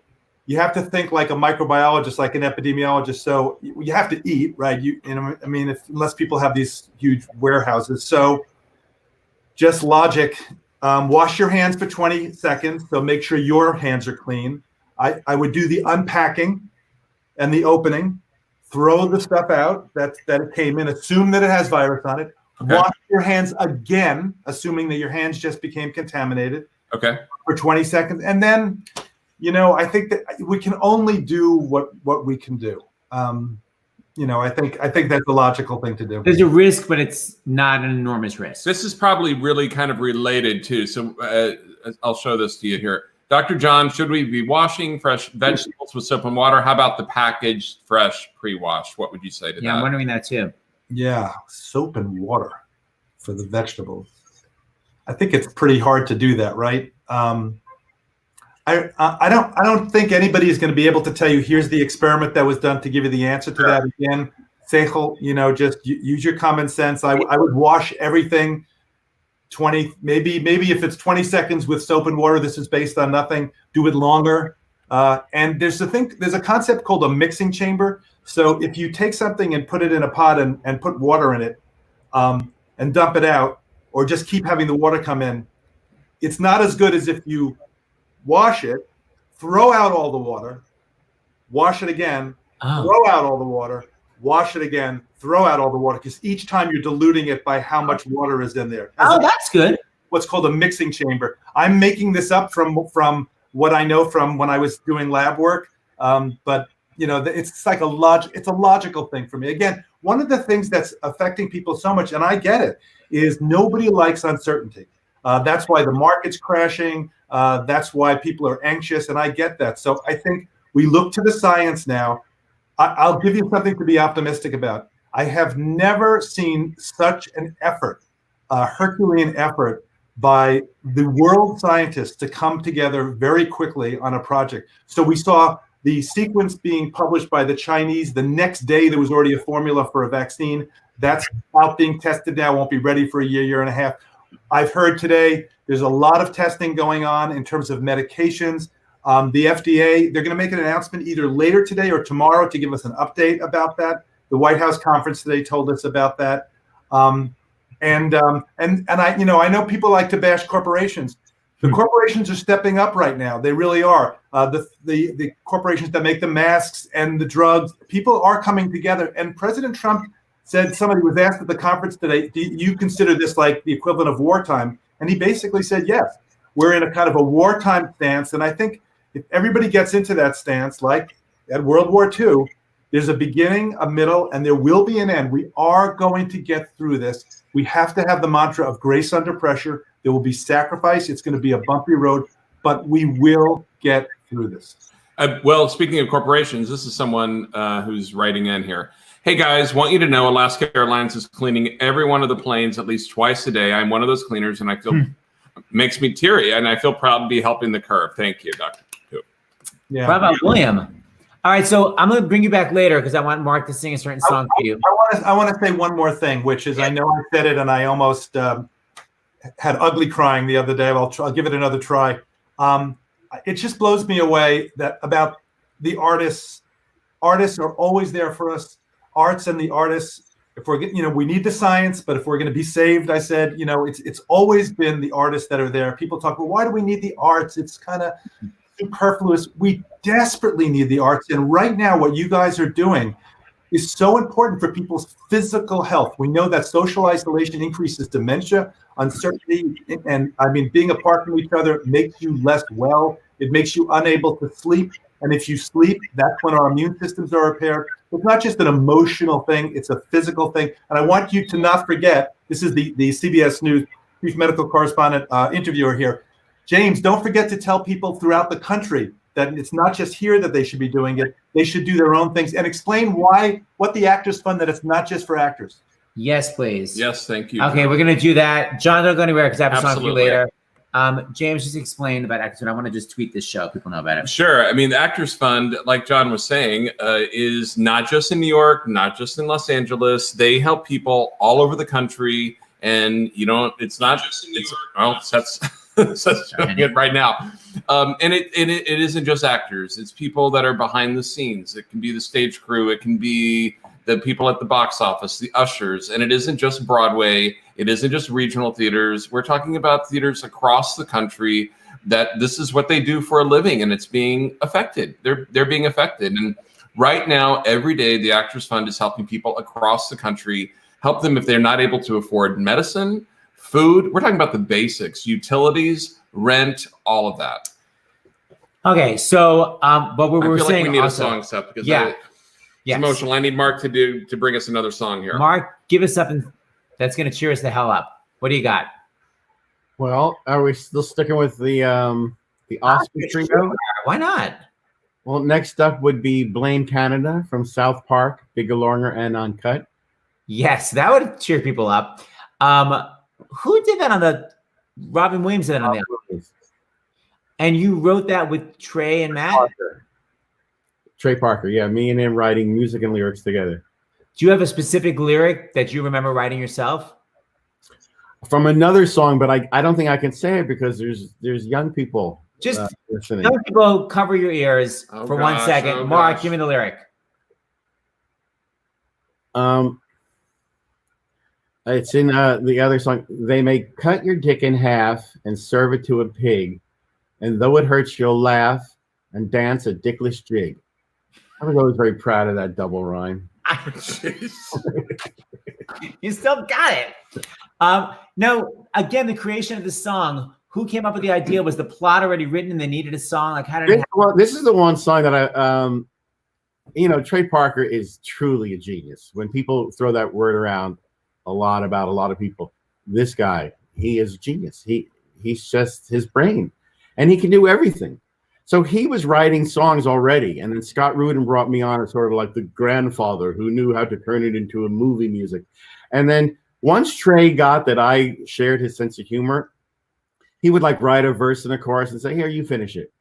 S3: you have to think like a microbiologist, like an epidemiologist. So you have to eat, right? Unless people have these huge warehouses. So just logic. Wash your hands for 20 seconds. So make sure your hands are clean. I would do the unpacking and the opening. Throw the stuff out that it came in. Assume that it has virus on it. Okay. Wash your hands again, assuming that your hands just became contaminated.
S2: Okay.
S3: For 20 seconds. And then, I think that we can only do what we can do. I think that's the logical thing to do.
S1: There's a risk, but it's not an enormous risk.
S2: This is probably really kind of related too. So I'll show this to you here. Dr. John, should we be washing fresh vegetables with soap and water? How about the packaged fresh pre-washed? What would you say to that?
S1: Yeah, I'm wondering that too.
S3: Yeah, soap and water for the vegetables. I think it's pretty hard to do that, right? I don't think anybody is going to be able to tell you, here's the experiment that was done to give you the answer to that. Again, Seichel, just use your common sense. I would wash everything 20, maybe if it's 20 seconds with soap and water, this is based on nothing, do it longer. And there's a concept called a mixing chamber. So if you take something and put it in a pot and put water in it, and and dump it out, or just keep having the water come in, it's not as good as if you wash it, throw out all the water, wash it again, throw out all the water, wash it again, throw out all the water, because each time you're diluting it by how much water is in there.
S1: That's good.
S3: What's called a mixing chamber. I'm making this up from what I know from when I was doing lab work, but it's like it's a logical thing for me. Again, one of the things that's affecting people so much, and I get it, is nobody likes uncertainty. That's why the market's crashing. That's why people are anxious, and I get that. So I think we look to the science now. I'll give you something to be optimistic about. I have never seen such an effort, a Herculean effort, by the world scientists to come together very quickly on a project. So we saw the sequence being published by the Chinese. The next day, there was already a formula for a vaccine. That's out being tested now, won't be ready for a year and a half. I've heard today there's a lot of testing going on in terms of medications. The FDA, they're going to make an announcement either later today or tomorrow to give us an update about that. The White House conference today told us about that. And I know people like to bash corporations. The corporations are stepping up right now. They really are. The corporations that make the masks and the drugs, people are coming together. And President Trump said, somebody was asked at the conference today, do you consider this like the equivalent of wartime? And he basically said, yes, we're in a kind of a wartime stance. And I think if everybody gets into that stance, like at World War II, there's a beginning, a middle, and there will be an end. We are going to get through this. We have to have the mantra of grace under pressure. There will be sacrifice. It's going to be a bumpy road, but we will get through this.
S2: Well, speaking of corporations, this is someone who's writing in here. Hey guys, want you to know Alaska Airlines is cleaning every one of the planes at least twice a day. I'm one of those cleaners, and I feel makes me teary, and I feel proud to be helping the curve. Thank you, Dr. Coop.
S1: Yeah. How about William? All right, so I'm going to bring you back later because I want Mark to sing a certain song for you.
S3: I want to say one more thing, which is I know I said it and I almost had ugly crying the other day. I'll give it another try. It just blows me away that about the artists. Artists are always there for us. Arts and the artists. If we're we need the science, but if we're going to be saved, I said, it's always been the artists that are there. People talk, well, why do we need the arts? It's kind of superfluous. We desperately need the arts, and right now, what you guys are doing is so important for people's physical health. We know that social isolation increases dementia, uncertainty, and being apart from each other makes you less well. It makes you unable to sleep. And if you sleep, that's when our immune systems are repaired. It's not just an emotional thing, it's a physical thing. And I want you to not forget, this is the CBS News chief medical correspondent interviewer here. James, don't forget to tell people throughout the country that it's not just here that they should be doing it. They should do their own things, and explain what the Actors Fund, that it's not just for actors.
S1: Yes, please.
S2: Yes, thank you.
S1: Okay, we're going to do that. John, don't go anywhere because I have a song for you later. James, just explain about Actors Fund. I want to just tweet this show. People know about it.
S2: Sure. The Actors Fund, like John was saying, is not just in New York, not just in Los Angeles. They help people all over the country. And, it's not just in New York. Well, that's doing it right now. And it isn't just actors. It's people that are behind the scenes. It can be the stage crew. It can be the people at the box office, the ushers. And it isn't just Broadway. It isn't just regional theaters. We're talking about theaters across the country that this is what they do for a living, and it's being affected. They're being affected. And right now, every day, the Actors Fund is helping people across the country, help them if they're not able to afford medicine, food. We're talking about the basics, utilities, rent, all of that.
S1: Okay, so but we were saying
S2: like we need
S1: also,
S2: a song, Seth, because
S1: it's
S2: emotional. I need Mark to bring us another song here.
S1: Mark, give us something that's going to cheer us the hell up. What do you got?
S4: Well, are we still sticking with the Oscar trio?
S1: Why not?
S4: Well, next up would be Blame Canada from South Park, Big Longer and Uncut.
S1: Yes, that would cheer people up. Who did that on the Robin Williams did that on the and you wrote that with Trey and Matt?
S4: Trey Parker, yeah. Me and him writing music and lyrics together.
S1: Do you have a specific lyric that you remember writing yourself?
S4: From another song, but I don't think I can say it because there's young people listening.
S1: Young people, cover your ears for 1 second. Mark, give me the lyric.
S4: It's in the other song. They may cut your dick in half and serve it to a pig, and though it hurts, you'll laugh and dance a dickless jig. I was always very proud of that double rhyme.
S1: You still got it. No, again, the creation of the song. Who came up with the idea? Was the plot already written and they needed a song? Like, how did it happen?
S4: Well, this is the one song that I, Trey Parker is truly a genius. When people throw that word around a lot about a lot of people, this guy, he is a genius. He's just his brain, and he can do everything. So he was writing songs already, and then Scott Rudin brought me on as sort of like the grandfather who knew how to turn it into a movie music. And then once Trey got that I shared his sense of humor, he would like write a verse and a chorus and say, "Here, you finish it."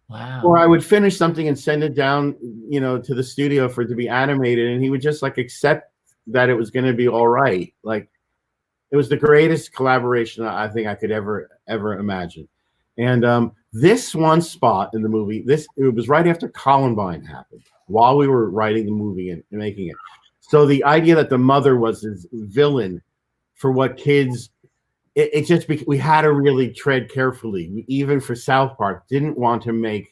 S1: Wow.
S4: Or I would finish something and send it down, to the studio for it to be animated, and he would just like accept that it was going to be all right. Like, it was the greatest collaboration I think I could ever imagine. And this one spot in the movie, it was right after Columbine happened, while we were writing the movie and making it. So the idea that the mother was this villain for what kids, we had to really tread carefully. Even for South Park, didn't want to make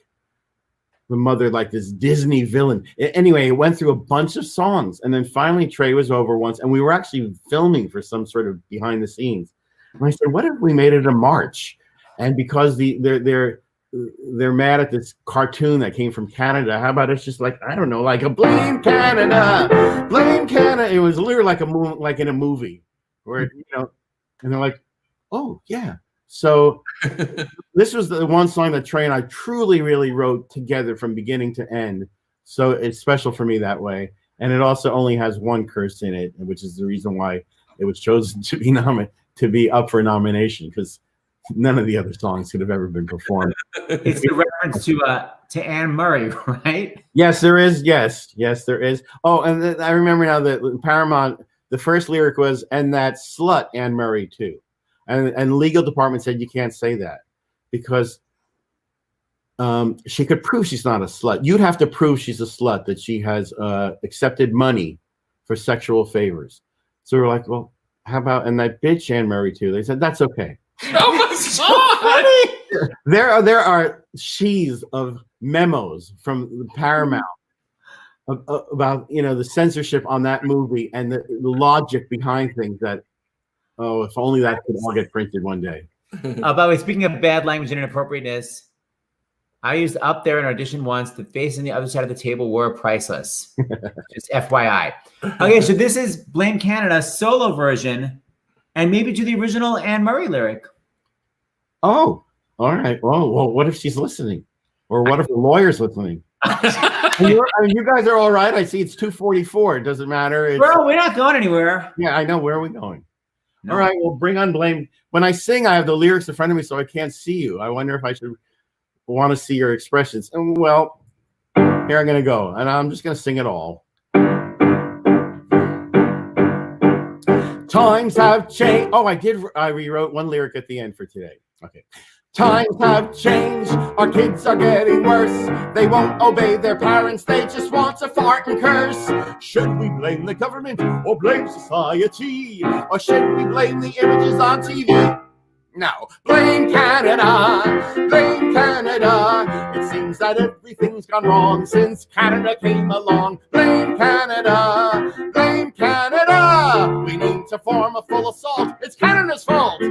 S4: the mother like this Disney villain. Anyway, it went through a bunch of songs, and then finally Trey was over once, and we were actually filming for some sort of behind the scenes. And I said, "What if we made it a march?" And because they're mad at this cartoon that came from Canada, how about it's just like, I don't know, like a blame Canada, blame Canada. It was literally like in a movie where, and they're like, "Oh yeah." So this was the one song that Trey and I truly, really wrote together from beginning to end. So it's special for me that way. And it also only has one curse in it, which is the reason why it was chosen to be up for nomination, because none of the other songs could have ever been performed.
S1: It's the reference to Anne Murray, right?
S4: Yes, there is. Yes, there is. Oh, and I remember now that Paramount, the first lyric was, "And that slut Anne Murray too." And legal department said you can't say that because she could prove she's not a slut. You'd have to prove she's a slut, that she has accepted money for sexual favors. So we're like, well, how about, and that bitch Anne Murray too? They said, that's okay.
S2: Oh my God!
S4: There are sheaves of memos from Paramount about the censorship on that movie and the logic behind things that, oh, if only that could all get printed one day.
S1: By the way, speaking of bad language and inappropriateness, I used up there an audition once. The face on the other side of the table were priceless. Just FYI. Okay, so this is Blame Canada solo version, and maybe do the original Anne Murray lyric.
S4: Oh, all right. Well, what if she's listening? Or what if the lawyer's listening? You guys are all right. I see it's 2:44. It doesn't matter.
S1: Bro, we're not going anywhere.
S4: Yeah, I know. Where are we going?
S1: No.
S4: All right, well, bring on Blame. When I sing, I have the lyrics in front of me, so I can't see you. I wonder if I should want to see your expressions. And well, here I'm going to go, and I'm just going to sing it all. Times have changed. Oh, I rewrote one lyric at the end for today. Okay. Times have changed. Our kids are getting worse. They won't obey their parents. They just want to fart and curse. Should we blame the government or blame society? Or should we blame the images on TV? No. Blame Canada. Blame Canada. It seems that everything's gone wrong since Canada came along. Blame Canada. Blame Canada. We need to form a full assault. It's Canada's fault.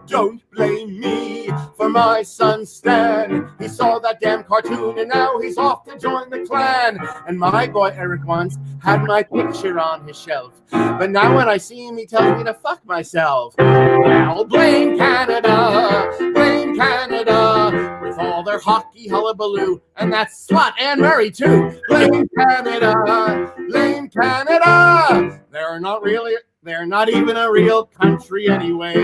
S4: Don't blame me for my son Stan. He saw that damn cartoon and now he's off to join the clan. And my boy Eric once had my picture on his shelf, but now when I see him he tells me to fuck myself. Well, blame Canada, blame Canada, with all their hockey hullabaloo, and that slut Anne Murray too. Blame Canada, blame Canada. They're not even a real country anyway.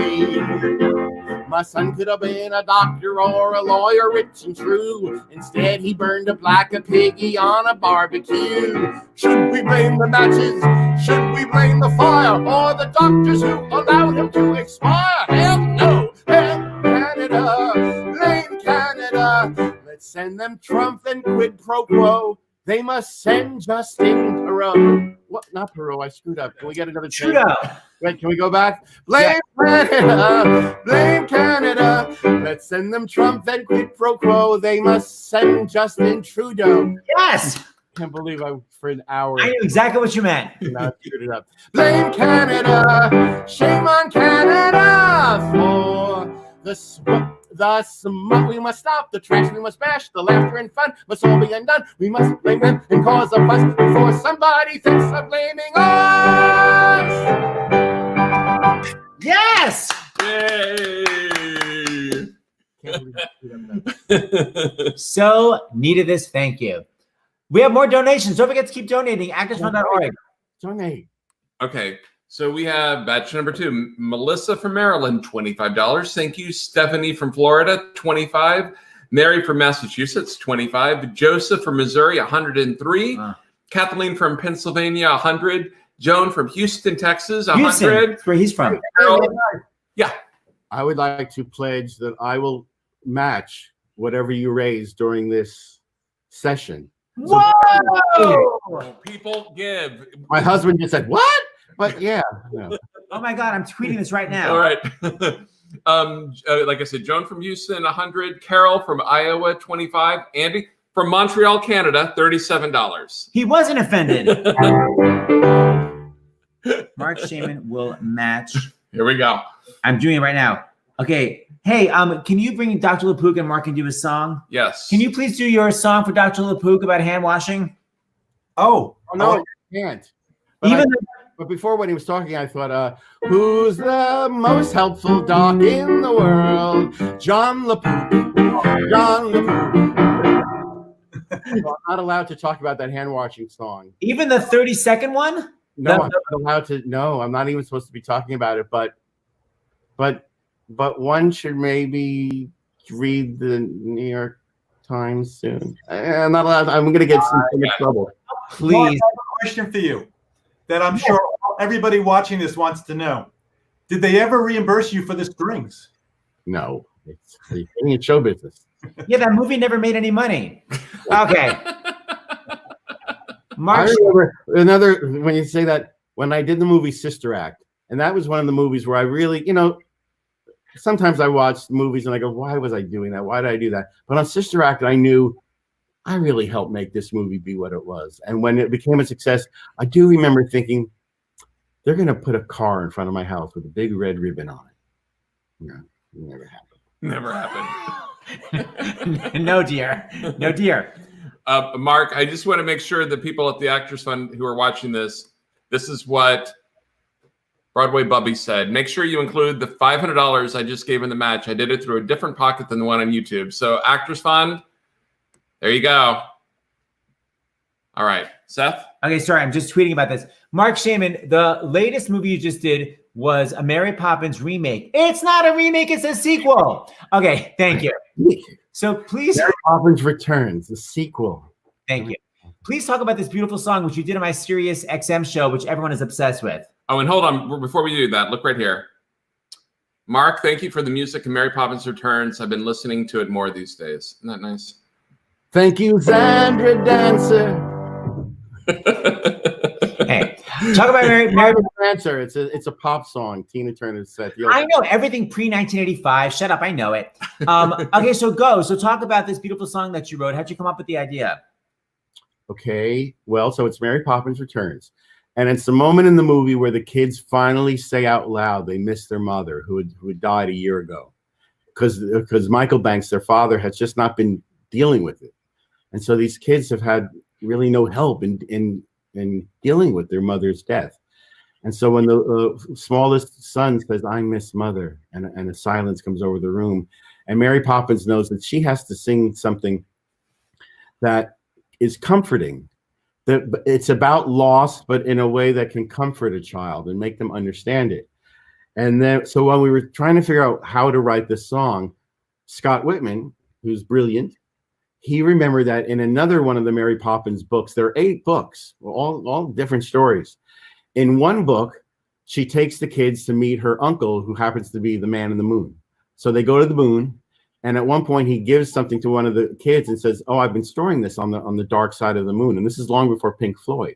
S4: My son could have been a doctor or a lawyer, rich and true. Instead, he burned up like a piggy on a barbecue. Should we blame the matches? Should we blame the fire? Or the doctors who allowed him to expire? Hell no! Blame Canada! Blame Canada! Let's send them Trump and quid pro quo. They must send Justin Perot. What? Not Perot. I screwed up. Can we get another take?
S1: Trudeau.
S4: Wait, can we go back? Blame Canada. Blame Canada. Let's send them Trump, then quid pro quo. They must send Justin Trudeau.
S1: Yes.
S4: Can't believe I, for an hour,
S1: I knew exactly what you meant.
S4: not screwed it up. Blame Canada. Shame on Canada for the smut. We must stop the trash. We must bash the laughter and fun. Must all be undone. We must blame them and cause a fuss before somebody thinks of blaming us.
S1: Yes.
S2: Yay!
S4: Can't believe I screwed up that.
S1: So needed this. Thank you. We have more donations. Don't forget to keep donating. Actorsfund.org.
S4: Donate.
S2: Okay, so we have batch number 2. Melissa from Maryland, $25. Thank you. Stephanie from Florida, $25. Mary from Massachusetts, $25. Joseph from Missouri, $103. Kathleen from Pennsylvania, $100. Joan from Houston, Texas, $100.
S1: Houston. That's where he's from.
S2: Yeah.
S4: I would like to pledge that I will match whatever you raise during this session.
S1: Whoa!
S2: People give.
S4: My husband just said, "What?" But yeah. No.
S1: Oh my God, I'm tweeting this right now.
S2: All right. Like I said, Joan from Houston, $100. Carol from Iowa, $25. Andy from Montreal, Canada, $37.
S1: He wasn't offended. Marc Shaiman will match.
S2: Here we go.
S1: I'm doing it right now. Okay. Hey, can you bring Dr. LaPook and Mark and do a song?
S2: Yes.
S1: Can you please do your song for Dr. LaPook about hand washing?
S3: Oh,
S4: No, you can't. But
S1: Even
S4: But before, when he was talking, I thought, who's the most helpful doc in the world? John LaPook. John LaPook. So I'm not allowed to talk about that hand washing song.
S1: even the 30-second one?
S4: No, I'm not allowed to. No, I'm not even supposed to be talking about it. But one should maybe read the New York Times soon. I'm not allowed. I'm going to get some trouble.
S1: Please.
S3: Mark, I have a question for you that I'm sure everybody watching this wants to know. Did they ever reimburse you for the strings?
S4: No, it's show business.
S1: Yeah, that movie never made any money. Okay.
S4: I
S1: Mark,
S4: remember when you say that, when I did the movie Sister Act, and that was one of the movies where I really, sometimes I watch movies and I go, why was I doing that? Why did I do that? But on Sister Act, I knew I really helped make this movie be what it was. And when it became a success, I do remember thinking, they're going to put a car in front of my house with a big red ribbon on it. No, it never happened.
S2: Never happened.
S1: No, dear. No, dear.
S2: Mark, I just want to make sure that people at the Actors Fund who are watching this is what Broadway Bubby said. Make sure you include the $500 I just gave in the match. I did it through a different pocket than the one on YouTube. So Actors Fund, there you go. All right, Seth?
S1: Okay, sorry, I'm just tweeting about this. Marc Shaiman, the latest movie you just did was a Mary Poppins remake. It's not a remake, it's a sequel. Okay, thank you. So please.
S4: Mary Poppins Returns, the sequel.
S1: Thank you. Please talk about this beautiful song, which you did on my SiriusXM show, which everyone is obsessed with.
S2: Oh, and hold on. Before we do that, look right here. Mark, thank you for the music and Mary Poppins Returns. I've been listening to it more these days. Isn't that nice?
S4: Thank you, Sandra Dancer.
S1: Hey, talk about Mary
S4: Dancer. It's a pop song. Tina Turner said.
S1: I know everything pre-1985. Shut up, I know it. Okay, so go. So talk about this beautiful song that you wrote. How'd you come up with the idea?
S4: Okay, well, so it's Mary Poppins Returns. And it's the moment in the movie where the kids finally say out loud they miss their mother who had died a year ago. Because Michael Banks, their father, has just not been dealing with it. And so these kids have had really no help in dealing with their mother's death. And so when the smallest son says, I miss mother, and a silence comes over the room, and Mary Poppins knows that she has to sing something that is comforting. That it's about loss, but in a way that can comfort a child and make them understand it. And then, so when we were trying to figure out how to write this song, Scott Whitman, who's brilliant, he remembered that in another one of the Mary Poppins books, there are 8 books, all different stories. In one book, she takes the kids to meet her uncle, who happens to be the man in the moon. So they go to the moon, and at one point he gives something to one of the kids and says, "Oh, I've been storing this on the dark side of the moon." And this is long before Pink Floyd.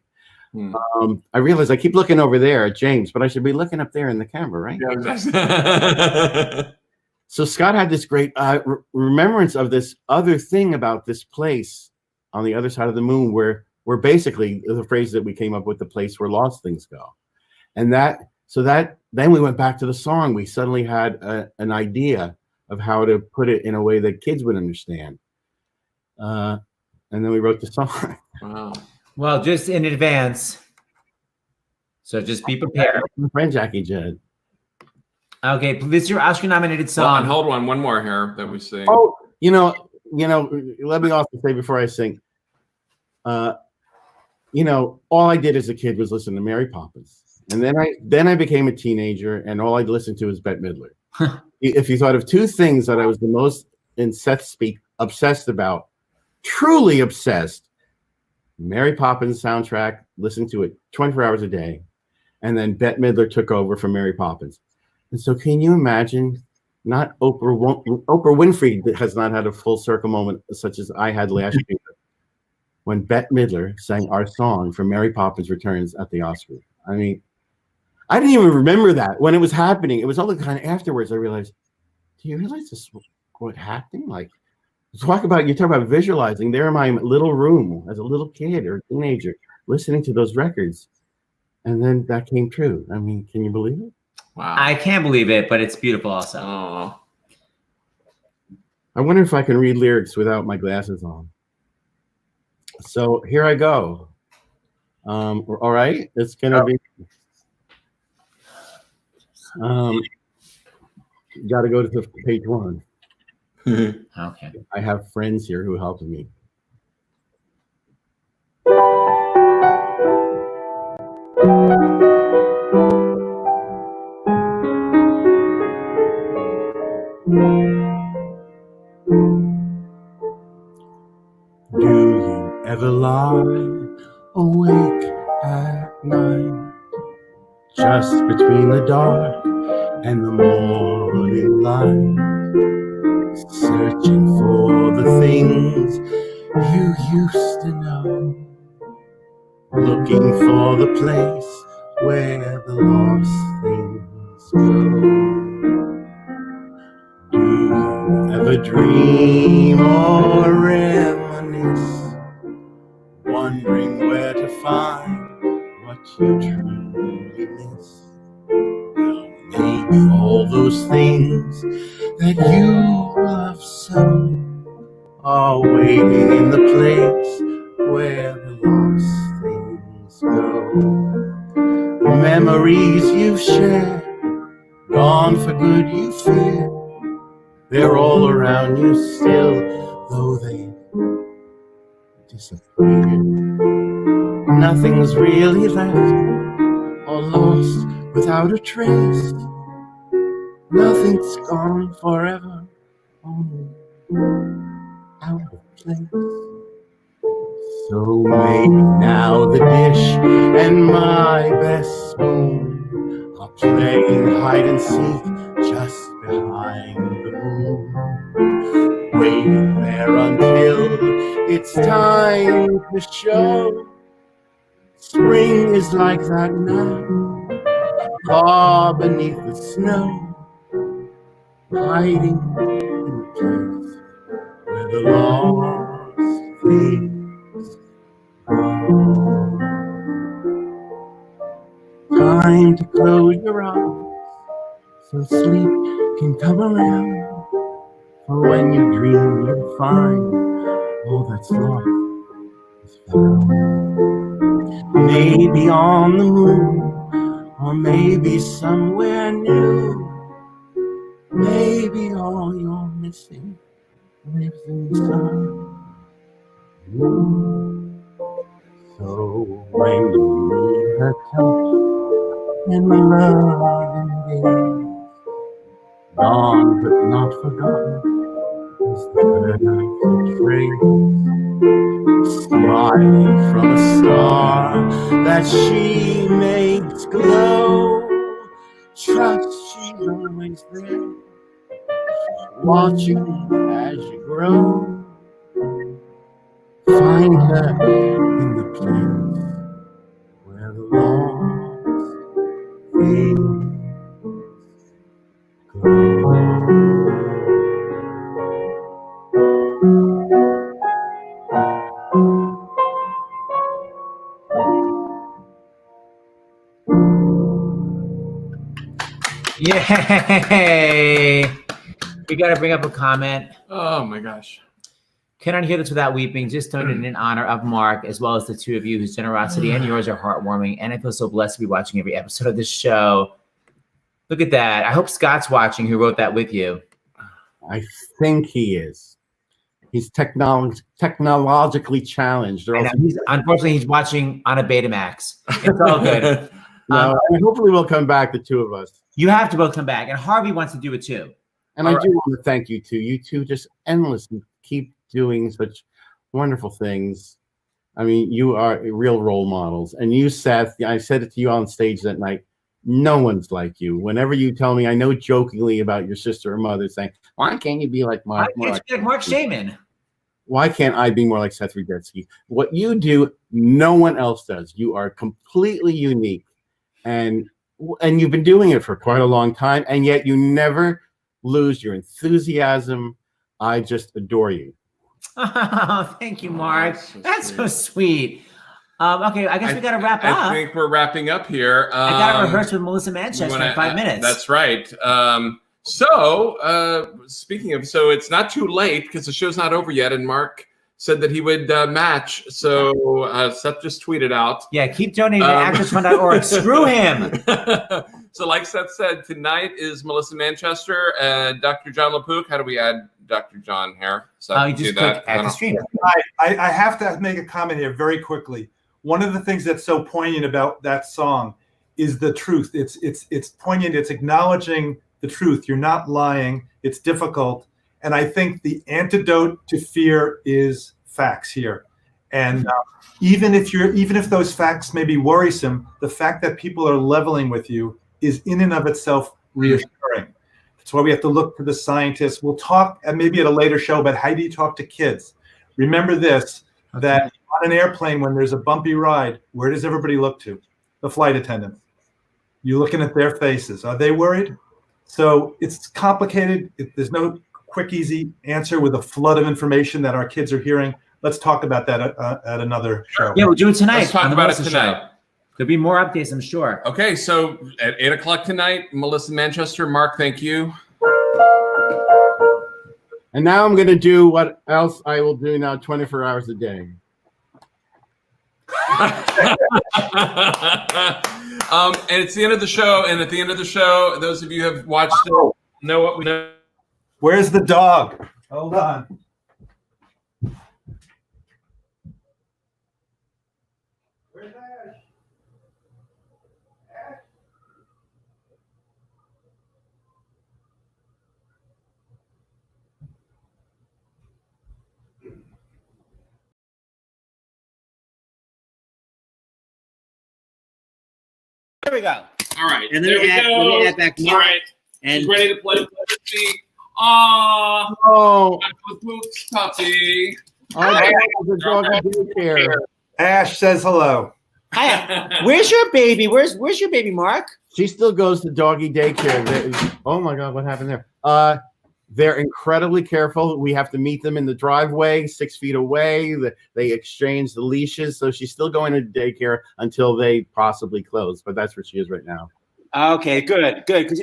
S4: I realize I keep looking over there at James, but I should be looking up there in the camera, right?
S2: Yeah,
S4: So Scott had this great remembrance of this other thing about this place on the other side of the moon, where basically the phrase that we came up with, the place where lost things go. And then we went back to the song. We suddenly had an idea of how to put it in a way that kids would understand. And then we wrote the song.
S2: wow.
S1: Well, just in advance. So just be prepared.
S4: My friend Jackie Judd.
S1: Okay, this is your Oscar-nominated song.
S2: Hold on. One more here that we sing.
S4: Oh, let me also say before I sing, all I did as a kid was listen to Mary Poppins. And then I became a teenager, and all I listened to was Bette Midler. If you thought of two things that I was the most, in Seth speak, obsessed about, truly obsessed, Mary Poppins soundtrack, listening to it 24 hours a day, and then Bette Midler took over from Mary Poppins. And so can you imagine, not Oprah Winfrey has not had a full circle moment such as I had last year when Bette Midler sang our song for Mary Poppins Returns at the Oscars. I mean, I didn't even remember that when it was happening. It was all the kind of afterwards I realized, do you realize this what happened? Like, you talk about visualizing there in my little room as a little kid or teenager, listening to those records. And then that came true. I mean, can you believe it?
S2: Wow.
S1: I can't believe it, but it's beautiful also.
S2: Oh.
S4: I wonder if I can read lyrics without my glasses on. So here I go. All right, it's gonna be. Got to go to page 1.
S1: Okay.
S4: I have friends here who helped me. Do you ever lie awake at night, just between the dark and the morning light, searching for the things you used to know, looking for the place where the lost things go? Do you ever dream or reminisce, wondering where to find what you truly miss? Well, maybe all those things that you love so are waiting in the place where the lost things go. Memories you've shared, gone for good you fear, they're all around you still, though they disappear. Nothing's really left or lost without a trace. Nothing's gone forever, only out of place. So maybe now the dish and my best spoon are playing hide and seek just behind the moon, waiting there until it's time to show. Spring is like that now, far beneath the snow, hiding in the place where the lost things go. Time to close your eyes so sleep can come around. For when you dream, you'll find all that's lost is found. Maybe on the moon, or maybe somewhere new. Maybe all you're missing lives inside you. So when you need her touch and loving days, gone but not forgotten is the perfect phrase. Smiling from a star that she makes glow. Trust she's always there, watching as you grow. Find her in the place
S1: Yay! We got to bring up a comment.
S2: Oh my gosh.
S1: Cannot hear this without weeping. Just donated in honor of Mark, as well as the two of you whose generosity and yours are heartwarming. And I feel so blessed to be watching every episode of this show. Look at that. I hope Scott's watching, who wrote that with you.
S4: I think he is. He's technologically challenged.
S1: Unfortunately, he's watching on a Betamax. It's all good.
S4: And hopefully we'll come back, the two of us.
S1: You have to both come back. And Harvey wants to do it too.
S4: And I do want to thank you two. You two just endlessly keep doing such wonderful things. I mean, you are real role models. And you, Seth, I said it to you on stage that night, no one's like you. Whenever you tell me, I know jokingly about your sister or mother saying, why can't you be like Mark?
S1: Why can't you be like Marc Shaiman?
S4: Why can't I be more like Seth Rudetsky? What you do, no one else does. You are completely unique. And you've been doing it for quite a long time, and yet you never lose your enthusiasm. I just adore you.
S1: Oh, thank you, Mark. That's so sweet. Okay, I guess we got to wrap up.
S2: I think we're wrapping up here.
S1: I got to rehearse with Melissa Manchester in 5 minutes.
S2: That's right. So speaking of, so it's not too late because the show's not over yet, and Mark said that he would match. So Seth just tweeted out.
S1: Yeah, keep donating to actorsfund.org. Screw him.
S2: So like Seth said, tonight is Melissa Manchester and Dr. John LaPook. How do we add Dr. John here? So
S1: you just click add to stream.
S3: I have to make a comment here very quickly. One of the things that's so poignant about that song is the truth. It's poignant. It's acknowledging the truth. You're not lying. It's difficult. And I think the antidote to fear is facts here. And even if those facts may be worrisome, the fact that people are leveling with you is in and of itself reassuring. That's why we have to look to the scientists. We'll talk maybe at a later show about how do you talk to kids. Remember this, that on an airplane when there's a bumpy ride, where does everybody look to? The flight attendants. You're looking at their faces. Are they worried? So it's complicated. There's no quick, easy answer with a flood of information that our kids are hearing. Let's talk about that at another show.
S1: Yeah, we'll do it tonight.
S2: Let's talk about it tonight.
S1: Show. There'll be more updates, I'm sure.
S2: Okay, so at 8 o'clock tonight, Melissa Manchester. Mark, thank you.
S4: And now I'm going to do what else I will do now 24 hours a day.
S2: And it's the end of the show. And at the end of the show, those of you who have watched it know what we know.
S3: Where's the dog? Hold on. Where's Ash? Ash?
S1: There we go.
S2: All right.
S1: And then we add back more.
S2: All right.
S1: And
S2: she's ready to play. Aww.
S4: Oh.
S2: LaPook's puppy.
S4: The dog daycare.
S3: Ash says hello.
S1: Hi. Where's your baby? Where's your baby, Mark?
S4: She still goes to doggy daycare. Oh my God, what happened there? They're incredibly careful. We have to meet them in the driveway, 6 feet away. They exchange the leashes. So she's still going to daycare until they possibly close. But that's where she is right now.
S1: Okay, good. Because,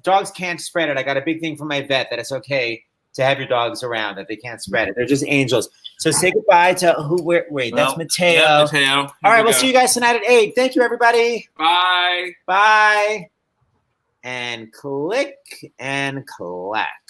S1: dogs can't spread it. I got a big thing from my vet that it's okay to have your dogs around, that they can't spread it. They're just angels. So say goodbye to that's Mateo.
S2: Yeah, Mateo.
S1: All right, we'll see you guys tonight at 8. Thank you, everybody.
S2: Bye.
S1: Bye. And click and clack.